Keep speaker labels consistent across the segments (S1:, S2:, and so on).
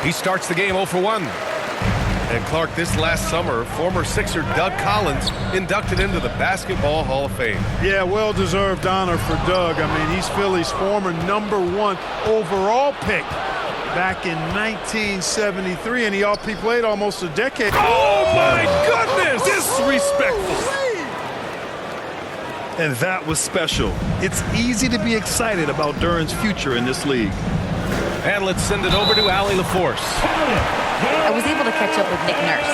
S1: He starts the game 0 for 1. And Clark, this last summer, former Sixer Doug Collins inducted into the Basketball Hall of Fame.
S2: Yeah, well-deserved honor for Doug. I mean, he's Philly's former #1 overall pick back in 1973, and he played almost a decade.
S1: Oh, my goodness! Disrespectful.
S3: And that was special. It's easy to be excited about Duren's future in this league.
S1: And let's send it over to Allie LaForce.
S4: I was able to catch up with Nick Nurse.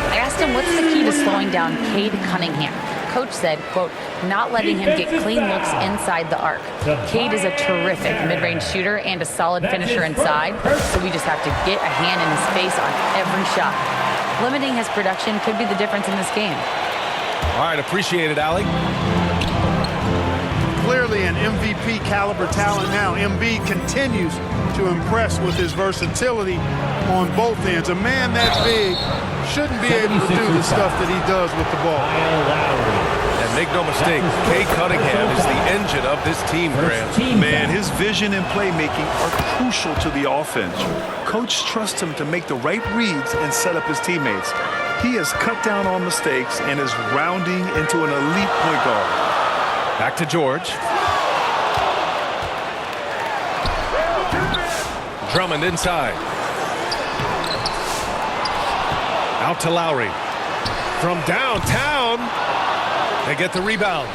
S4: I asked him what's the key to slowing down Cade Cunningham. Coach said, quote, not letting him get clean looks inside the arc. Cade is a terrific mid-range shooter and a solid finisher inside, so we just have to get a hand in his face on every shot. Limiting his production could be the difference in this game.
S1: All right, appreciate it, Allie.
S2: Clearly an MVP caliber talent now. Embiid continues to impress with his versatility on both ends. A man that big shouldn't be able to do the stuff that he does with the ball.
S1: And make no mistake, Cade Cunningham is the engine of this team, Grant.
S3: Man, his vision and playmaking are crucial to the offense. Coach trusts him to make the right reads and set up his teammates. He has cut down on mistakes and is rounding into an elite point guard.
S1: Back to George. Drummond inside. Out to Lowry. From downtown. They get the rebound.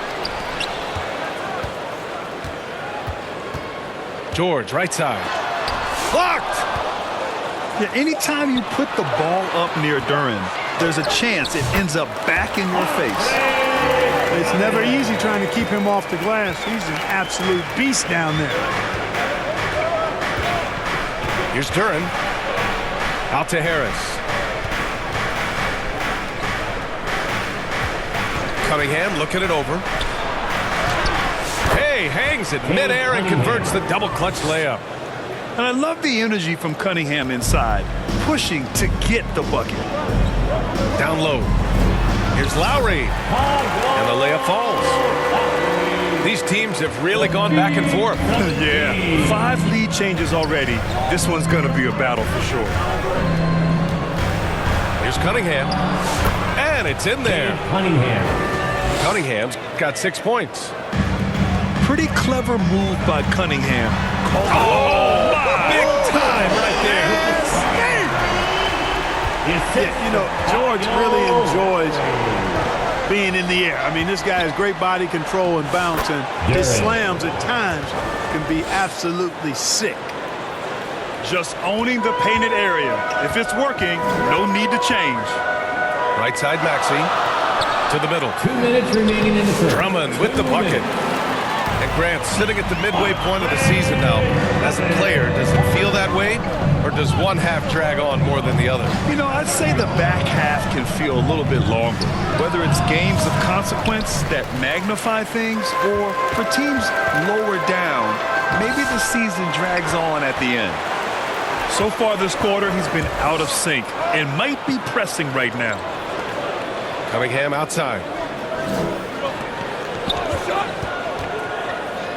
S1: George, right side. Blocked!
S3: Yeah, anytime you put the ball up near Duren, there's a chance it ends up back in your face.
S2: It's never easy trying to keep him off the glass. He's an absolute beast down there.
S1: Here's Duren. Out to Harris. Cunningham looking it over. Hey, hangs it midair and converts the double clutch layup.
S3: And I love the energy from Cunningham inside, pushing to get the bucket.
S1: Down low. Here's Lowry. And the layup falls. These teams have really gone back and forth.
S3: Yeah, 5 lead changes already. This one's going to be a battle for sure.
S1: Here's Cunningham. And it's in there. Cunningham's got 6 points.
S3: Pretty clever move by Cunningham.
S1: Oh, big time right there.
S2: You know, George really enjoys being in the air. I mean, this guy has great body control and bounce, and his slams at times can be absolutely sick.
S3: Just owning the painted area. If it's working, no need to change.
S1: Right side Maxey to the middle.
S5: 2 minutes remaining in the third.
S1: Drummond with the bucket. And Grant sitting at the midway point of the season now. As a player, does it feel that way? Or does one half drag on more than the other?
S3: You know, I'd say the back half can feel a little bit longer. Whether it's games of consequence that magnify things, or for teams lower down, maybe the season drags on at the end. So far this quarter, he's been out of sync and might be pressing right now.
S1: Cunningham outside.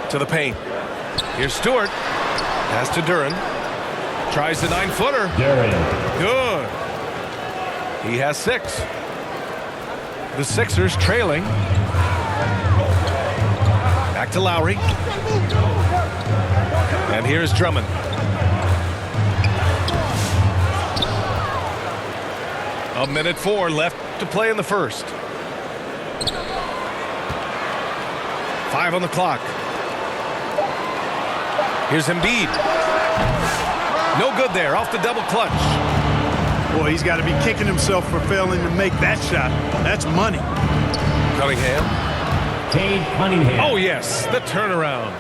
S1: To the paint. Here's Stewart. Pass to Duren. Tries the 9-footer. Good. He has 6. The Sixers trailing. Back to Lowry. And here's Drummond. A minute 4 left to play in the first. 5 on the clock. Here's Embiid. No good there, off the double clutch.
S2: Boy, he's got to be kicking himself for failing to make that shot. That's money.
S1: Cunningham.
S5: Cade Cunningham.
S1: Oh, yes, the turnaround.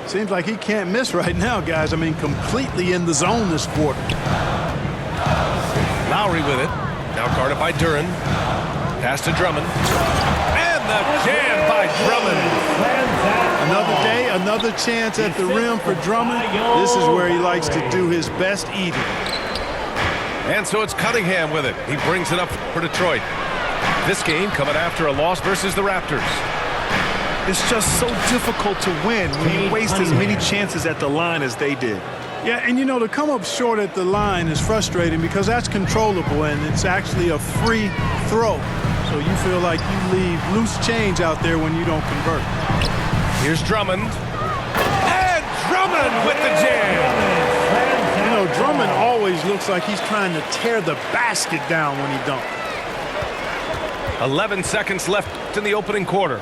S2: Seems like he can't miss right now, guys. I mean, completely in the zone this quarter.
S1: Lowry with it. Now guarded by Duren. Pass to Drummond. And the jam by Drummond.
S2: Another day, another chance at the rim for Drummond. This is where he likes to do his best eating.
S1: And so it's Cunningham with it. He brings it up for Detroit. This game coming after a loss versus the Raptors.
S3: It's just so difficult to win when you waste as many chances at the line as they did.
S2: Yeah, and you know, to come up short at the line is frustrating because that's controllable and it's actually a free throw. So you feel like you leave loose change out there when you don't convert.
S1: Here's Drummond. And Drummond with the jam.
S2: You know, Drummond always looks like he's trying to tear the basket down when he dunks.
S1: 11 seconds left in the opening quarter.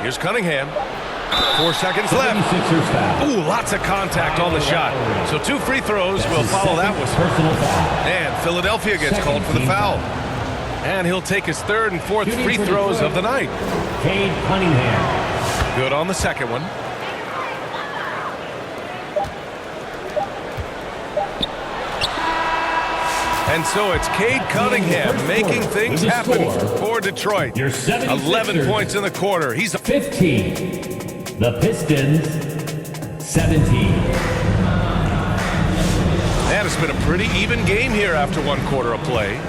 S1: Here's Cunningham. 4 seconds left. Ooh, lots of contact on the shot. So 2 free throws will follow that whistle. And Philadelphia gets called for the foul. And he'll take his 3rd and 4th free throws of the night.
S5: Cade Cunningham.
S1: Good on the second one. And so it's Cade Cunningham making things happen for Detroit. 11 points in the quarter. He's
S5: 15. The Pistons, 17.
S1: And it's been a pretty even game here after 1 quarter of play.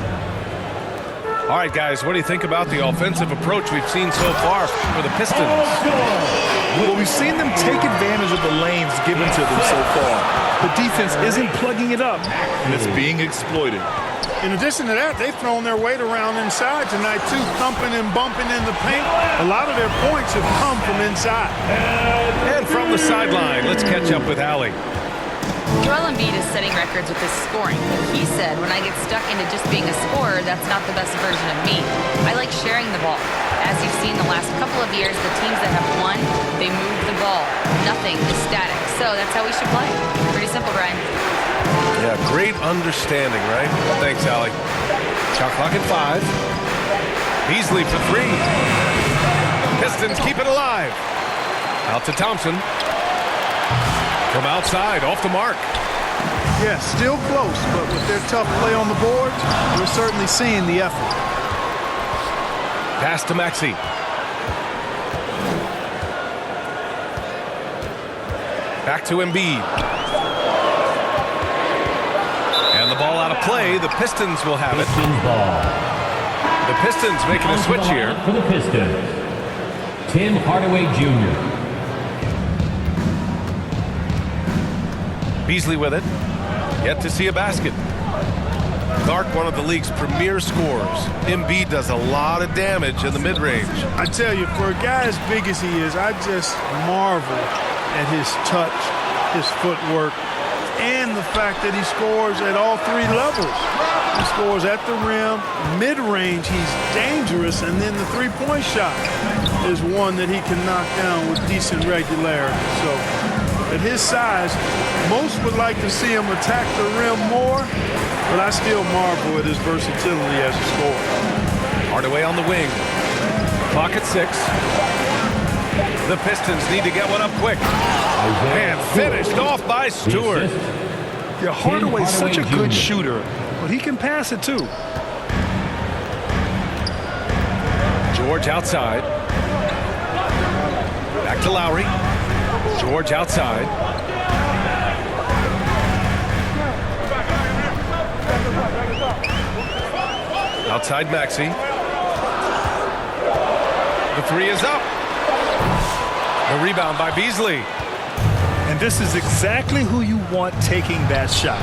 S1: All right, guys, what do you think about the offensive approach we've seen so far for the Pistons?
S3: Well, we've seen them take advantage of the lanes given to them so far. The defense isn't plugging it up, and it's being exploited.
S2: In addition to that, they've thrown their weight around inside tonight, too, thumping and bumping in the paint. A lot of their points have come from inside.
S1: And from the sideline, let's catch up with Allie.
S4: Joel Embiid is setting records with his scoring. He said, when I get stuck into just being a scorer, that's not the best version of me. I like sharing the ball. As you've seen the last couple of years, the teams that have won, they move the ball. Nothing is static. So that's how we should play. Pretty simple, Brian.
S1: Yeah, great understanding, right? Thanks, Allie. Shot clock at 5. Beasley for 3. Pistons keep it alive. Out to Thompson. From outside, off the mark.
S2: Yeah, still close, but with their tough play on the boards, we're certainly seeing the effort.
S1: Pass to Maxey. Back to Embiid. And the ball out of play. The Pistons will have it.
S5: Pistons ball.
S1: The Pistons making a switch here.
S5: For the Pistons, Tim Hardaway Jr.
S1: Beasley with it. Yet to see a basket. Clark, one of the league's premier scorers. Embiid does a lot of damage in the mid-range.
S2: I tell you, for a guy as big as he is, I just marvel at his touch, his footwork, and the fact that he scores at all 3 levels. He scores at the rim, mid-range, he's dangerous, and then the 3-point shot is one that he can knock down with decent regularity. So at his size, most would like to see him attack the rim more, but I still marvel at his versatility as a scorer.
S1: Hardaway on the wing. Clock at 6. The Pistons need to get one up quick. And finished off by Stewart.
S3: Yeah, Hardaway's such a good shooter, but he can pass it too.
S1: George outside. Back to Lowry. George outside. Outside Maxey. The 3 is up. The rebound by Beasley.
S3: And this is exactly who you want taking that shot.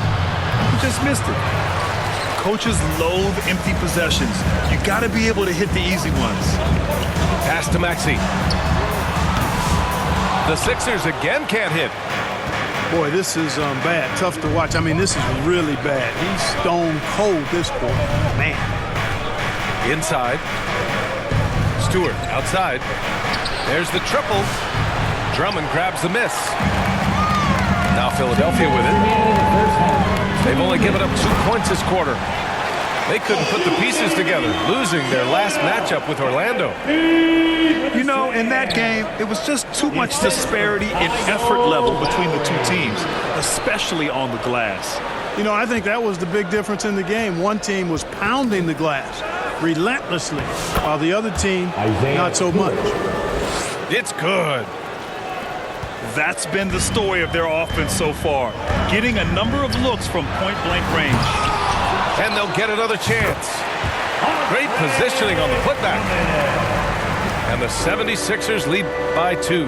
S3: You just missed it. Coaches loathe empty possessions. You got to be able to hit the easy ones.
S1: Pass to Maxey. The Sixers again can't hit.
S2: Boy, this is bad. Tough to watch. I mean, this is really bad. He's stone cold, this boy. Man.
S1: Inside. Stewart outside. There's the triple. Drummond grabs the miss. Now Philadelphia with it. They've only given up 2 points this quarter. They couldn't put the pieces together, losing their last matchup with Orlando.
S3: You know, in that game, it was just too much disparity in effort level between the 2 teams, especially on the glass.
S2: You know, I think that was the big difference in the game. One team was pounding the glass relentlessly, while the other team, not so much.
S1: It's good.
S3: That's been the story of their offense so far, getting a number of looks from point-blank range.
S1: And they'll get another chance. Great positioning on the putback. And the 76ers lead by 2.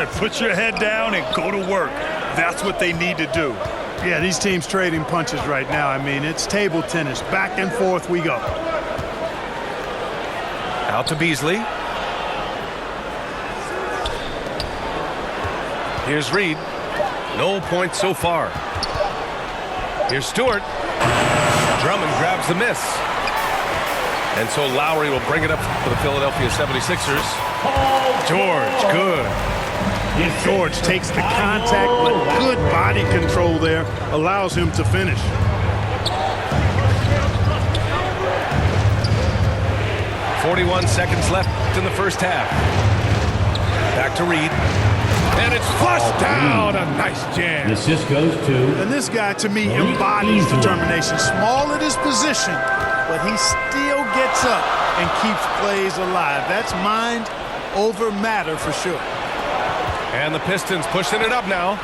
S3: Put your head down and go to work. That's what they need to do.
S2: Yeah, these teams trading punches right now. I mean, it's table tennis. Back and forth we go.
S1: Out to Beasley. Here's Reed. No points so far. Here's Stewart. Drummond grabs the miss. And so Lowry will bring it up for the Philadelphia 76ers. George, good.
S2: George takes the contact, but good body control there allows him to finish.
S1: .41 seconds left in the first half. Back to Reed. And it's flushed down. A nice jam.
S5: The assist goes to.
S2: And this guy, to me, embodies determination. Small at his position, but he still gets up and keeps plays alive. That's mind over matter for sure.
S1: And the Pistons pushing it up now.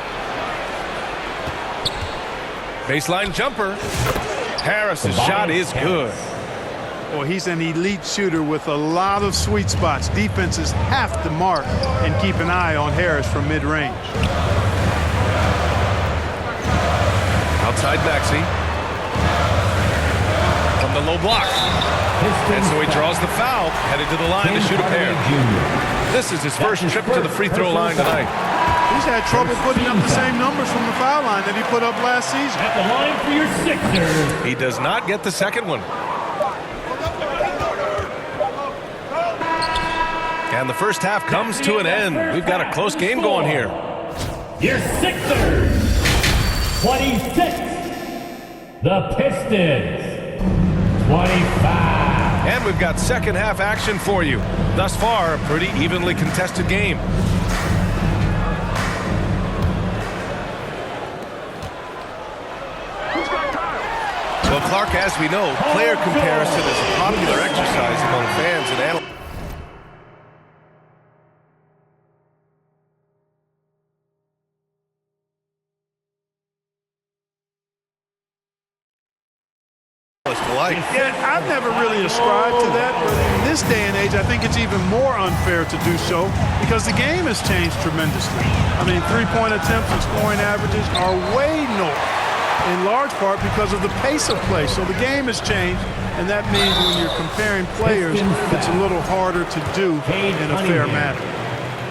S1: Baseline jumper. Harris's shot is good.
S2: Well, he's an elite shooter with a lot of sweet spots. Defenses have to mark and keep an eye on Harris from mid-range.
S1: Outside Maxey. From the low block. And so he draws the foul, headed to the line to shoot a pair. This is his first trip to the free throw line tonight.
S2: He's had trouble putting up the same numbers from the foul line that he put up last season.
S5: At the line for your Sixers.
S1: He does not get the second one. And the first half comes to an end. We've got a close game going here.
S5: Your Sixers. 26. The Pistons. 25.
S1: And we've got second half action for you. Thus far, a pretty evenly contested game. Well, Clark, as we know, player comparison is a popular exercise among fans and analysts.
S2: Yeah, I've never really ascribed to that, but in this day and age, I think it's even more unfair to do so because the game has changed tremendously. I mean, three-point attempts and scoring averages are way north, in large part because of the pace of play. So the game has changed, and that means when you're comparing players, it's a little harder to do in a fair manner.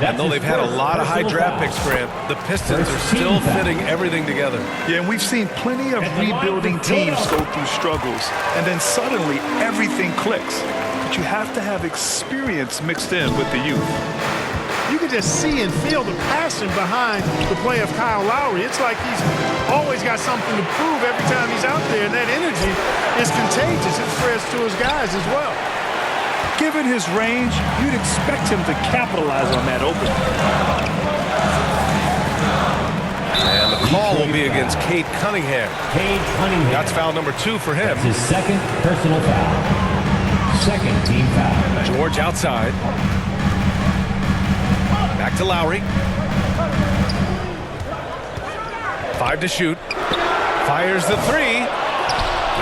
S1: And though they've had a lot of high draft picks, Grant, the Pistons are still fitting everything together.
S3: Yeah, and we've seen plenty of rebuilding teams go through struggles, and then suddenly everything clicks. But you have to have experience mixed in with the youth.
S2: You can just see and feel the passion behind the play of Kyle Lowry. It's like he's always got something to prove every time he's out there, and that energy is contagious. It spreads to his guys as well.
S3: Given his range, you'd expect him to capitalize on that opening.
S1: And the call will be against Cade Cunningham.
S5: Cade Cunningham.
S1: That's foul number 2 for him.
S5: That's his second personal foul. Second team foul.
S1: George outside. Back to Lowry. 5 to shoot. Fires the 3.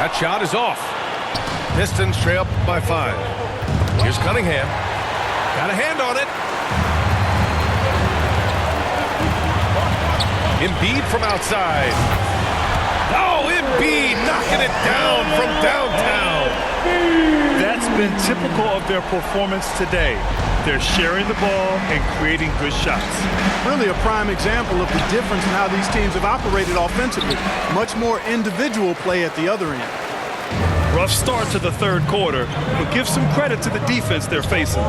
S1: That shot is off. Pistons trail by 5. Here's Cunningham. Got a hand on it. Embiid from outside. Oh, Embiid knocking it down from downtown.
S3: That's been typical of their performance today. They're sharing the ball and creating good shots.
S2: Really a prime example of the difference in how these teams have operated offensively. Much more individual play at the other end.
S3: Rough start to the third quarter, but give some credit to the defense they're facing.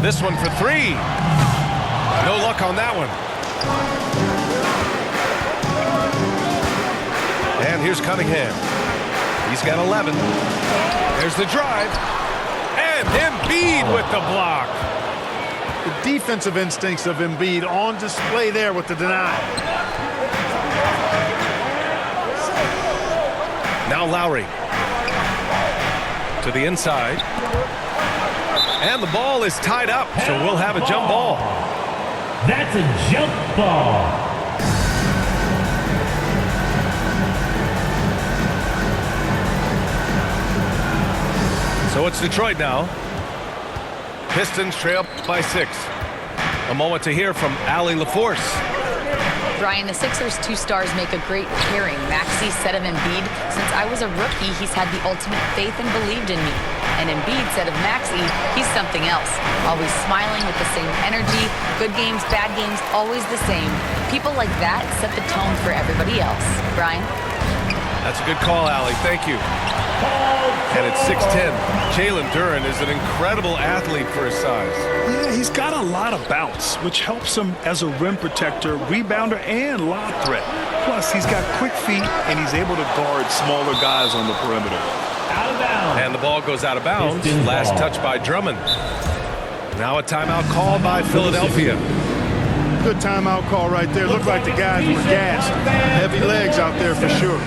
S1: This one for 3. No luck on that one. And here's Cunningham. He's got 11. There's the drive. And Embiid with the block.
S2: The defensive instincts of Embiid on display there with the deny.
S1: Now Lowry to the inside. And the ball is tied up, so we'll have a jump ball.
S5: That's a jump ball.
S1: So it's Detroit now. Pistons trail by 6. A moment to hear from Allie LaForce.
S4: Brian, the Sixers' two stars make a great pairing. Maxey said of Embiid, since I was a rookie, he's had the ultimate faith and believed in me. And Embiid said of Maxey, he's something else. Always smiling with the same energy. Good games, bad games, always the same. People like that set the tone for everybody else. Brian?
S1: That's a good call, Allie. Thank you. And at 6'10", Jalen Duren is an incredible athlete for his size.
S3: Yeah, he's got a lot of bounce, which helps him as a rim protector, rebounder, and lob threat. Plus, he's got quick feet, and he's able to guard smaller guys on the perimeter.
S5: Out of bounds.
S1: And the ball goes out of bounds.
S5: Pistons
S1: Last
S5: ball.
S1: touch by Drummond. Now a timeout called by Philadelphia.
S2: Good timeout call right there. Looked like the guys were gassed. Heavy legs out there for sure.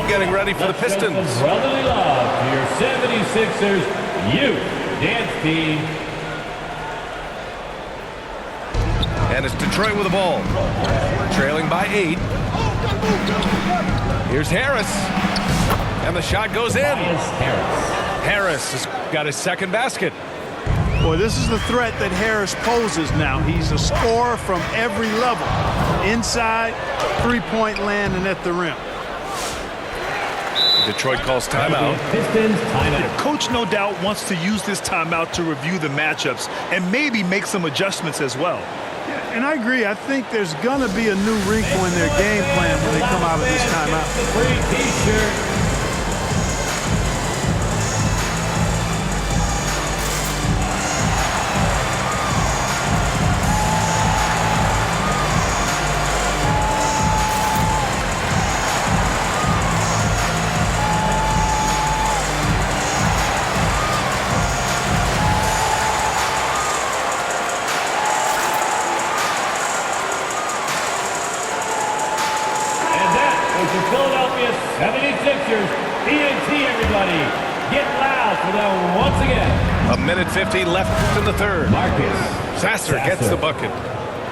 S1: Getting ready for the Pistons.
S5: Brotherly love to your 76ers youth dance team.
S1: And it's Detroit with the ball. Trailing by 8. Here's Harris. And the shot goes in. Harris has got his second basket.
S2: Boy, this is the threat that Harris poses now. He's a scorer from every level. Inside, three-point land, and at the rim.
S1: Detroit calls timeout.
S5: Pistons timeout.
S3: The coach, no doubt, wants to use this timeout to review the matchups and maybe make some adjustments as well.
S2: Yeah, and I agree. I think there's going to be a new wrinkle in their game plan when they come out of this timeout.
S5: Free t-shirt. Philadelphia 76ers, TNT, everybody. Get loud for them once again.
S1: A minute 50 left in the third.
S5: Marcus
S1: Sasser gets the bucket.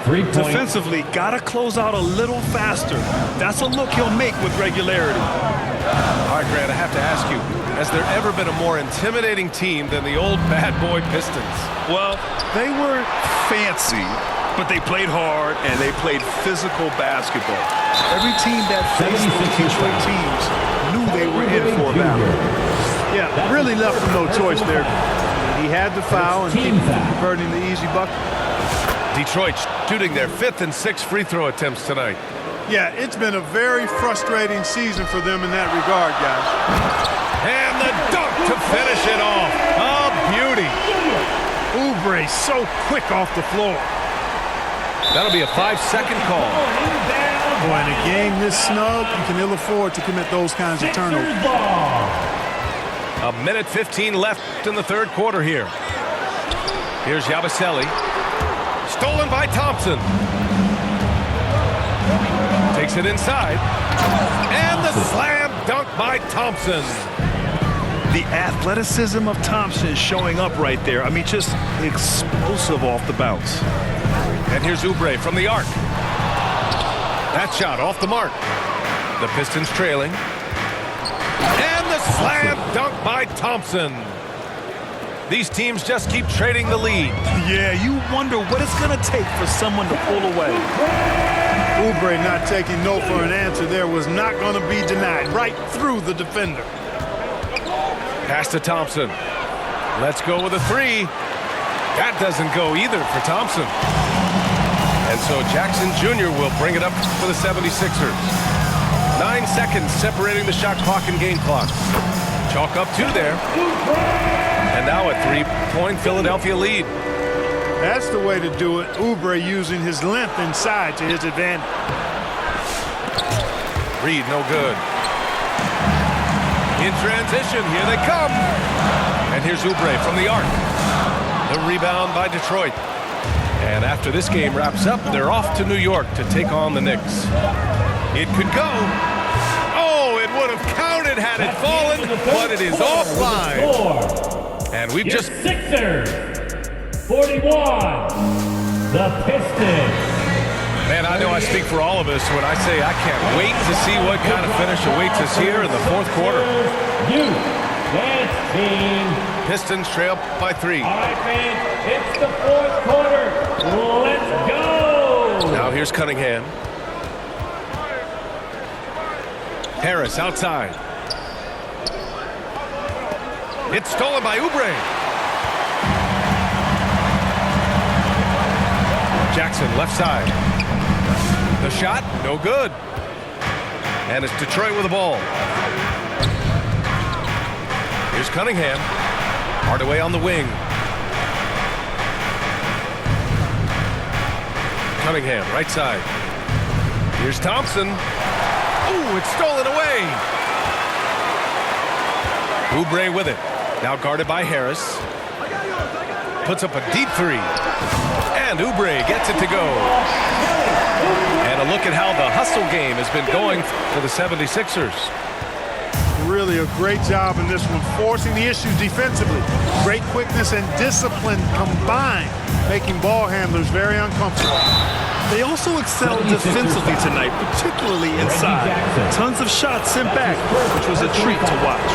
S5: 3-point.
S3: Defensively, got to close out a little faster. That's a look he'll make with regularity.
S1: All right, Grant, I have to ask you, has there ever been a more intimidating team than the old bad boy Pistons?
S3: Well, they were fancy, but they played hard and they played physical basketball. Every team that faced those Detroit teams knew they were in for a battle.
S2: Yeah, really left him no choice there. He had to foul and keep converting the easy bucket.
S1: Detroit shooting their 5th and 6th free throw attempts tonight.
S2: Yeah, it's been a very frustrating season for them in that regard, guys.
S1: And the dunk to finish it off. A beauty.
S2: Oubre so quick off the floor.
S1: That'll be a 5-second call.
S2: Boy, in a game this snug, you can ill afford to commit those kinds of turnovers.
S1: A minute 15 left in the third quarter here. Here's Yabusele. Stolen by Thompson. Takes it inside. And the slam dunk by Thompson.
S3: The athleticism of Thompson showing up right there. I mean, just explosive off the bounce.
S1: And here's Oubre from the arc. That shot off the mark. The Pistons trailing. And the slam dunk by Thompson. These teams just keep trading the lead.
S3: Yeah, you wonder what it's going to take for someone to pull away.
S2: Oubre not taking no for an answer there was not going to be denied. Right through the defender.
S1: Pass to Thompson. Let's go with a 3. That doesn't go either for Thompson. And so Jackson Jr. will bring it up for the 76ers. 9 seconds separating the shot clock and game clock. Chalk up 2 there. And now a 3-point Philadelphia lead.
S2: That's the way to do it. Oubre using his length inside to his advantage.
S1: Reed, no good. In transition, here they come. And here's Oubre from the arc. The rebound by Detroit. And after this game wraps up, they're off to New York to take on the Knicks. It could go. Oh, it would have counted had it fallen, but it is offline. And we've
S5: your
S1: just...
S5: Sixers, 41, the Pistons.
S1: Man, I know I speak for all of us when I say I can't wait to see what kind of finish awaits us here in the fourth quarter.
S5: You, dance team.
S1: Pistons trail by 3.
S5: All right, fans, it's the fourth quarter. Let's go.
S1: Now here's Cunningham. Harris outside. It's stolen by Oubre. Jackson left side. The shot, no good. And it's Detroit with the ball. Here's Cunningham. Hardaway on the wing. Cunningham, right side. Here's Thompson. Ooh, it's stolen away. Oubre with it. Now guarded by Harris. Puts up a deep 3. And Oubre gets it to go. And a look at how the hustle game has been going for the 76ers.
S2: Really a great job in this one, forcing the issues defensively. Great quickness and discipline combined, making ball handlers very uncomfortable.
S3: They also excelled defensively tonight, particularly inside. Tons of shots sent back, which was a treat to watch.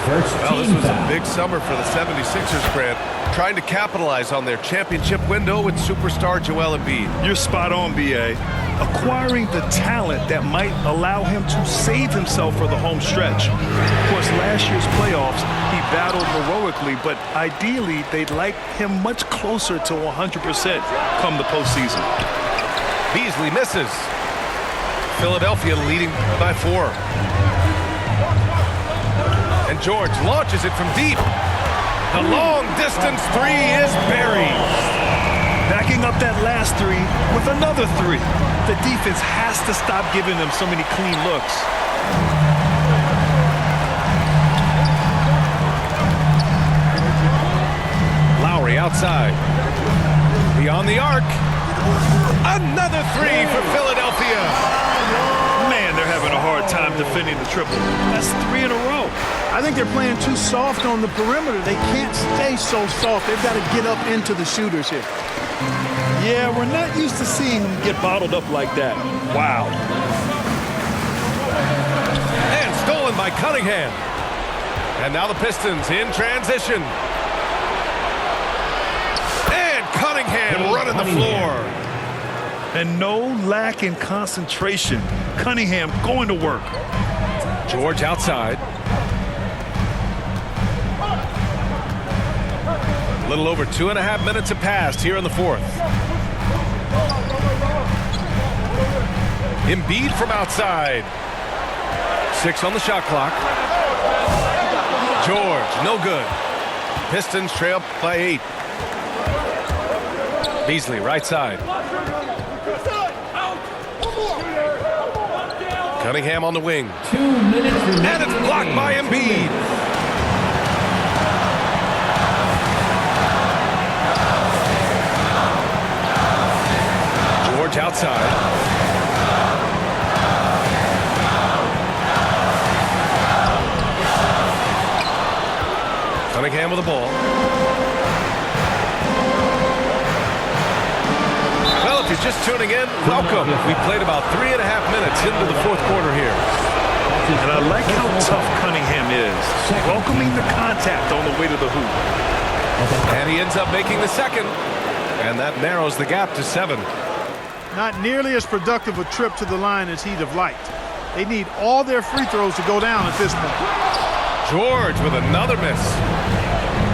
S1: Well, this was a big summer for the 76ers, Grant, trying to capitalize on their championship window with superstar Joel Embiid.
S3: You're spot on, B.A. Acquiring the talent that might allow him to save himself for the home stretch. Of course, last year's playoffs, he battled heroically, but ideally, they'd like him much closer to 100% come the postseason.
S1: Beasley misses. Philadelphia leading by 4. And George launches it from deep. The long-distance 3 is buried.
S3: Backing up that last 3 with another 3. The defense has to stop giving them so many clean looks.
S1: Lowry outside. Beyond the arc. Another 3 for Philadelphia.
S3: Man, they're having a hard time defending the triple. That's 3 in a row.
S2: I think they're playing too soft on the perimeter. They can't stay so soft. They've got to get up into the shooters here.
S3: Yeah, we're not used to seeing him get bottled up like that. Wow.
S1: And stolen by Cunningham. And now the Pistons in transition. And Cunningham running the floor.
S3: And no lack in concentration. Cunningham going to work.
S1: George outside. A little over 2.5 minutes have passed here in the fourth. Embiid from outside. 6 on the shot clock. George, no good. Pistons trail by 8. Beasley, right side. Cunningham on the wing.
S5: 2 minutes remaining.
S1: And it's blocked by Embiid. George outside. Cunningham with the ball. Well, if you're just tuning in, welcome. We played about 3.5 minutes into the fourth quarter here.
S3: And I like how tough Cunningham is, welcoming the contact on the way to the hoop.
S1: And he ends up making the second. And that narrows the gap to 7.
S2: Not nearly as productive a trip to the line as he'd have liked. They need all their free throws to go down at this point.
S1: George with another miss.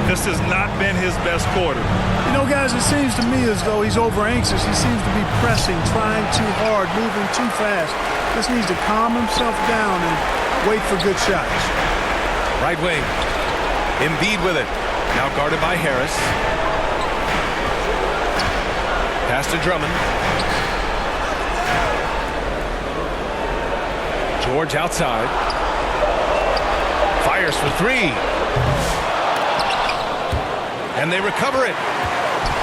S3: This has not been his best quarter.
S2: You know, guys, it seems to me as though he's over-anxious. He seems to be pressing, trying too hard, moving too fast. Just needs to calm himself down and wait for good shots.
S1: Right wing. Embiid with it. Now guarded by Harris. Pass to Drummond. George outside. Fires for 3. And they recover it.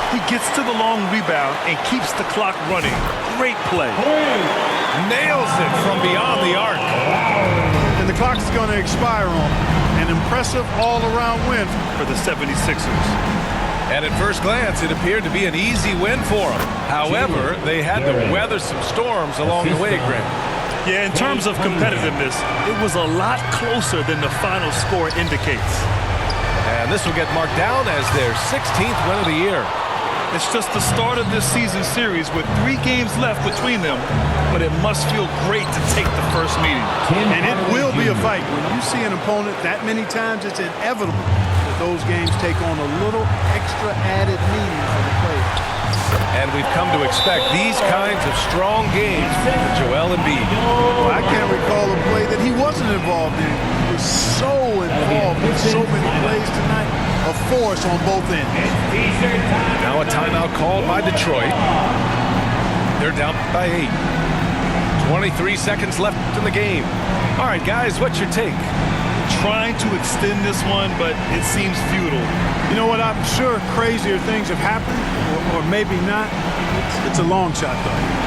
S3: He gets to the long rebound and keeps the clock running. Great play.
S1: Nails it from beyond the arc.
S2: and the clock is going to expire on him. An impressive all-around win
S3: for the 76ers.
S1: And at first glance, it appeared to be an easy win for them. However, they had to weather some storms along the way, Grant.
S3: Yeah, in terms of competitiveness, it was a lot closer than the final score indicates.
S1: And this will get marked down as their 16th win of the year.
S3: It's just the start of this season series with 3 games left between them, but it must feel great to take the first meeting.
S2: And it will be a fight. When you see an opponent that many times, it's inevitable that those games take on a little extra added meaning for the players.
S1: And we've come to expect these kinds of strong games from Joel Embiid.
S2: Well, I can't recall a play that he wasn't involved in. He was so involved in so many plays tonight. A force on both ends.
S1: Now a timeout called by Detroit. They're down by 8. 23 seconds left in the game. All right, guys, what's your take?
S3: Trying to extend this one, but it seems futile.
S2: You know what? I'm sure crazier things have happened, or maybe not. It's a long shot, though.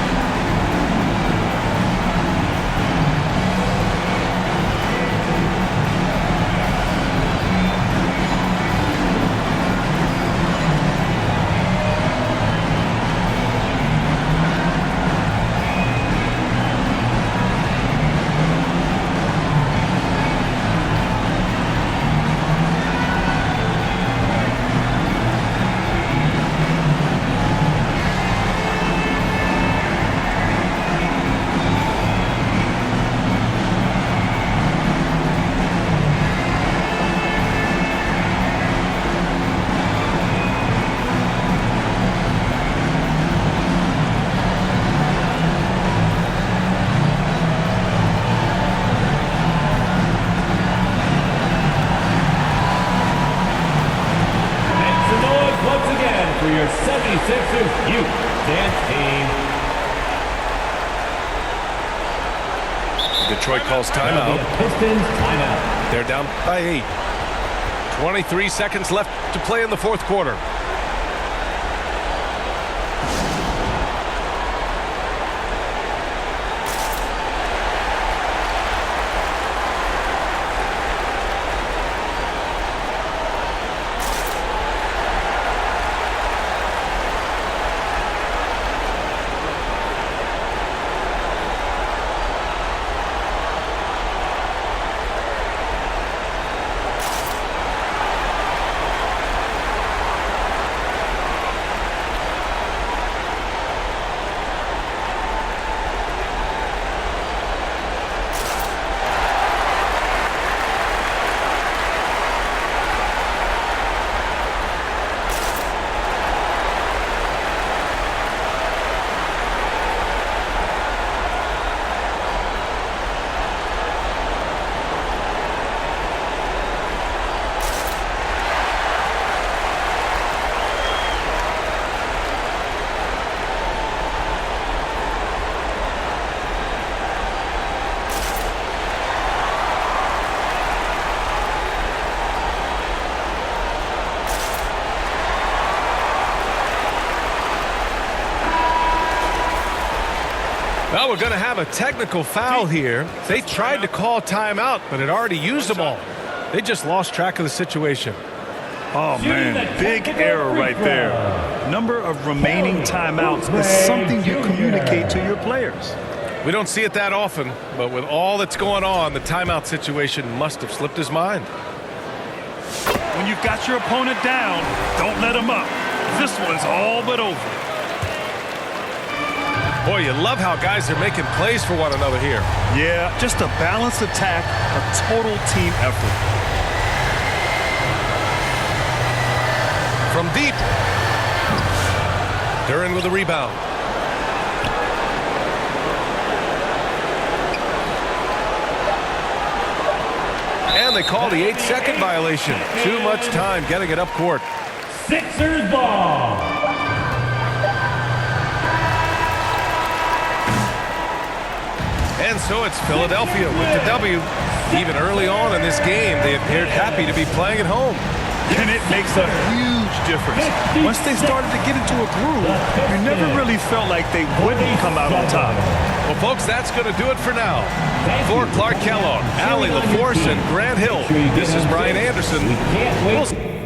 S5: For your 76ers Youth Dance Team.
S1: Detroit calls timeout.
S5: Pistons timeout.
S1: They're down by 8. 23 seconds left to play in the fourth quarter. Well, we're going to have a technical foul here. They tried to call timeout, but had already used them all. They just lost track of the situation.
S3: Oh, man, big error right there. Number of remaining timeouts is something you communicate to your players.
S1: We don't see it that often, but with all that's going on, the timeout situation must have slipped his mind.
S3: When you've got your opponent down, don't let him up. This one's all but over.
S1: Boy, you love how guys are making plays for one another here.
S3: Yeah, just a balanced attack, a total team effort.
S1: From deep. Duren with a rebound. And they call the 8-second violation. Too much time getting it up court.
S5: Sixers ball.
S1: And so it's Philadelphia with the W. Even early on in this game, they appeared happy to be playing at home.
S3: and it makes a huge difference. Once they started to get into a groove, you never really felt like they wouldn't come out on top.
S1: Well, folks, that's going to do it for now. For Clark Kellogg, Allie LaForce, and Grant Hill, this is Brian Anderson.
S5: We can't wait.